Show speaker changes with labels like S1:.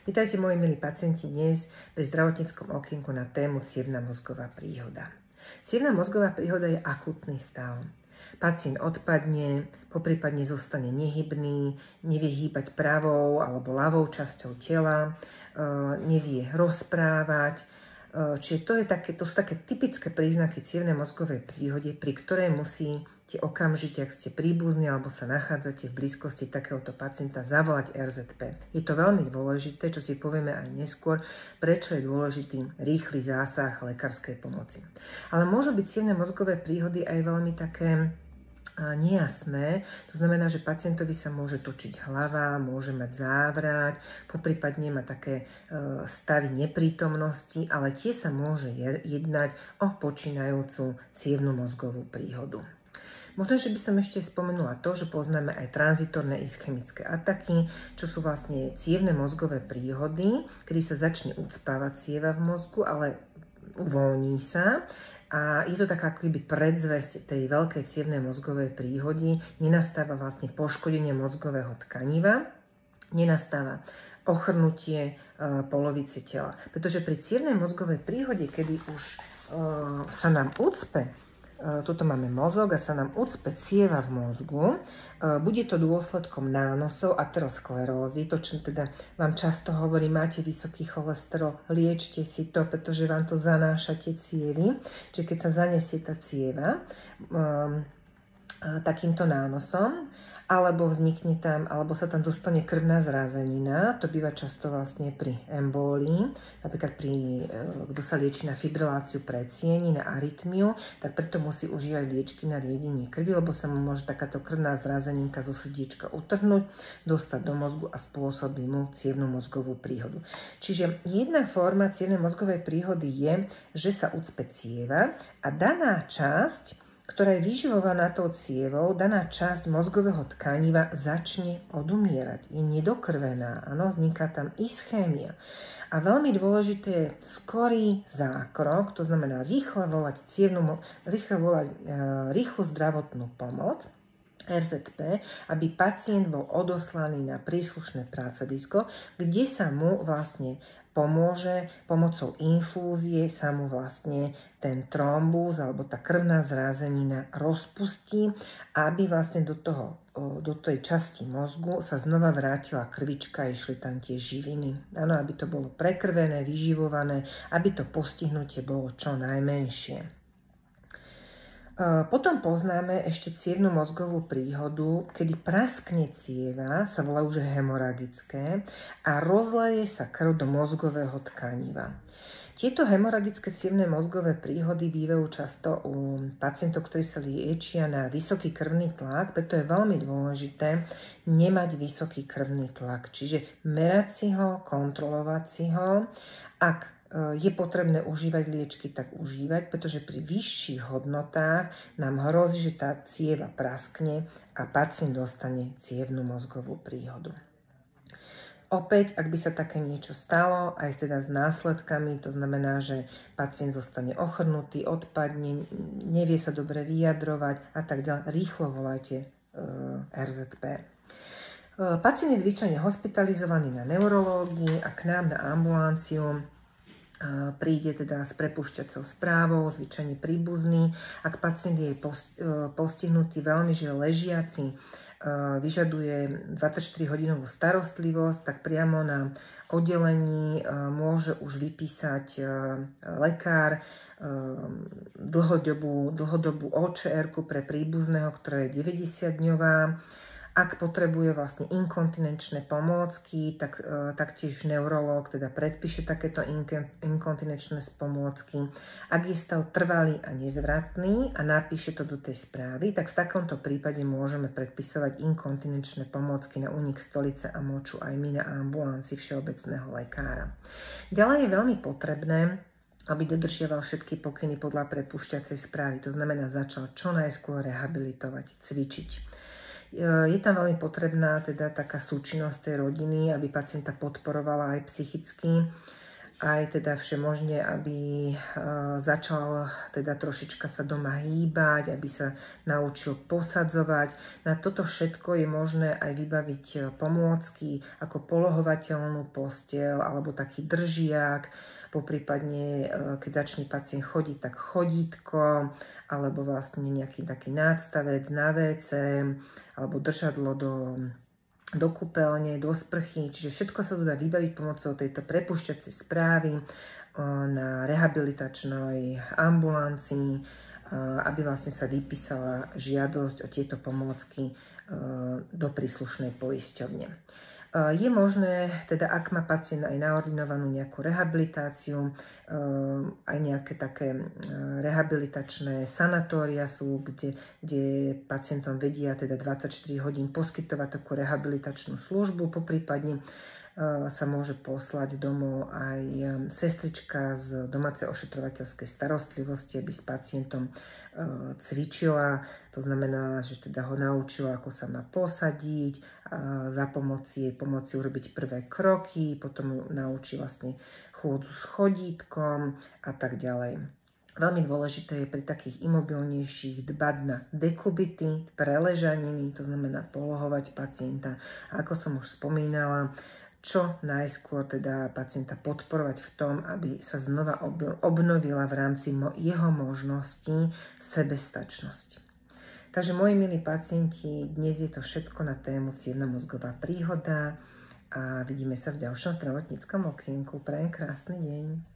S1: Vítajte moji milí pacienti dnes pri zdravotníckom okienku na tému cievna mozgová príhoda. Cievna mozgová príhoda je akútny stav. Pacient odpadne, poprípadne zostane nehybný, nevie hýbať pravou alebo ľavou časťou tela, nevie rozprávať. Čiže to sú také typické príznaky cievnej mozgovej príhody, pri ktorej musíte okamžite, ak ste príbuzní alebo sa nachádzate v blízkosti takéhoto pacienta, zavolať RZP. Je to veľmi dôležité, čo si povieme aj neskôr, prečo je dôležitý rýchly zásah lekárskej pomoci. Ale môžu byť cievne mozgové príhody aj veľmi také nejasné. To znamená, že pacientovi sa môže točiť hlava, môže mať závrať, poprípadne má také stavy neprítomnosti, ale tie sa môže jednať o počínajúcu cievnu mozgovú príhodu. Možno, že by som ešte spomenula to, že poznáme aj tranzitorné ischemické ataky, čo sú vlastne cievne mozgové príhody, kedy sa začne ucpávať cieva v mozgu, ale uvoľní sa. A je to taká ako keby predzvesť tej veľkej cievnej mozgovej príhody. Nenastáva vlastne poškodenie mozgového tkaniva, nenastáva ochrnutie polovice tela. Pretože pri cievnej mozgovej príhode, kedy už sa nám ucpe, tuto máme mozog a sa nám ucpe cieva v mozgu, bude to dôsledkom nánosov aterosklerózy. To, čo teda vám často hovorí, máte vysoký cholesterol, liečte si to, pretože vám to zanáša tie cievy. Čiže keď sa zanesie tá cieva takýmto nánosom, alebo vznikne tam, alebo sa tam dostane krvná zrázenina, to býva často vlastne pri embólii, napríklad kto sa lieči na fibriláciu predsieni, na arytmiu, tak preto musí užívať liečky na riedenie krvi, lebo sa mu môže takáto krvná zrázeninka zo srdiečka utrhnúť, dostať do mozgu a spôsobí mu cievnu mozgovú príhodu. Čiže jedna forma cievnej mozgovej príhody je, že sa ucpe cieva a daná časť, ktorá je vyživovaná tou cievou, daná časť mozgového tkaniva začne odumierať. Je nedokrvená, áno, vzniká tam ischémia. A veľmi dôležité je skorý zákrok, to znamená rýchlo volať rýchlu zdravotnú pomoc, RZP, aby pacient bol odoslaný na príslušné pracovisko, kde sa mu vlastne pomôže pomocou infúzie, sa mu vlastne ten trombus alebo tá krvná zrázenina rozpustí, aby vlastne do tej časti mozgu sa znova vrátila krvička a išli tam tie živiny. Áno, aby to bolo prekrvené, vyživované, aby to postihnutie bolo čo najmenšie. Potom poznáme ešte cievnu mozgovú príhodu, kedy praskne cieva, sa volá už hemoragické, a rozleje sa krv do mozgového tkaniva. Tieto hemoragické cievne mozgové príhody bývajú často u pacientov, ktorí sa liečia na vysoký krvný tlak, preto je veľmi dôležité nemať vysoký krvný tlak, čiže merať si ho, kontrolovať si ho. Ak je potrebné užívať liečky, tak užívať, pretože pri vyšších hodnotách nám hrozí, že tá cieva praskne a pacient dostane cievnu mozgovú príhodu. Opäť, ak by sa také niečo stalo, aj teda s následkami, to znamená, že pacient zostane ochrnutý, odpadne, nevie sa dobre vyjadrovať a tak ďalej, rýchlo volajte RZP. Pacient je zvyčajne hospitalizovaný na neurológii a k nám na ambulanciu príde teda s prepušťacou správou, zvyčajne príbuzný. Ak pacient je postihnutý veľmi, že ležiaci, vyžaduje 24-hodinovú starostlivosť, tak priamo na oddelení môže už vypísať lekár dlhodobú OČR-ku pre príbuzného, ktorá je 90-dňová. Ak potrebuje vlastne inkontinenčné pomôcky, tak taktiež neurológ teda predpíše takéto inkontinenčné pomôcky. Ak je stav trvalý a nezvratný a napíše to do tej správy, tak v takomto prípade môžeme predpisovať inkontinenčné pomôcky na únik stolice a moču aj my na ambulancii všeobecného lekára. Ďalej je veľmi potrebné, aby dodržiaval všetky pokyny podľa prepušťacej správy. To znamená, začal čo najskôr rehabilitovať, cvičiť. Je tam veľmi potrebná teda taká súčinnosť tej rodiny, aby pacienta podporovala aj psychicky aj teda všemožne, aby začal teda trošička sa doma hýbať, aby sa naučil posadzovať. Na toto všetko je možné aj vybaviť pomôcky ako polohovateľnú posteľ alebo taký držiak, poprípadne keď začne pacient chodiť, tak chodítko alebo vlastne nejaký taký nástavec na WC alebo držadlo do kúpeľne, do sprchy, čiže všetko sa to dá vybaviť pomocou tejto prepušťacej správy na rehabilitačnej ambulancii, aby vlastne sa vypísala žiadosť o tieto pomôcky do príslušnej poisťovne. Je možné, teda ak má pacient aj naordinovanú nejakú rehabilitáciu, aj nejaké také rehabilitačné sanatória sú, kde pacientom vedia teda 24 hodín poskytovať takú rehabilitačnú službu, poprípadne sa môže poslať domov aj sestrička z domácej ošetrovateľskej starostlivosti, aby s pacientom cvičila. To znamená, že teda ho naučila, ako sa má posadiť, za pomoci urobiť prvé kroky, potom ju naučí vlastne chôdzu s chodítkom a tak ďalej. Veľmi dôležité je pri takých imobilnejších dbať na dekubity, preležaniny, to znamená polohovať pacienta. A ako som už spomínala, čo najskôr teda pacienta podporovať v tom, aby sa znova obnovila v rámci jeho možností sebestačnosť. Takže moji milí pacienti, dnes je to všetko na tému cievna mozgová príhoda a vidíme sa v ďalšom zdravotníckom okienku. Prajem krásny deň.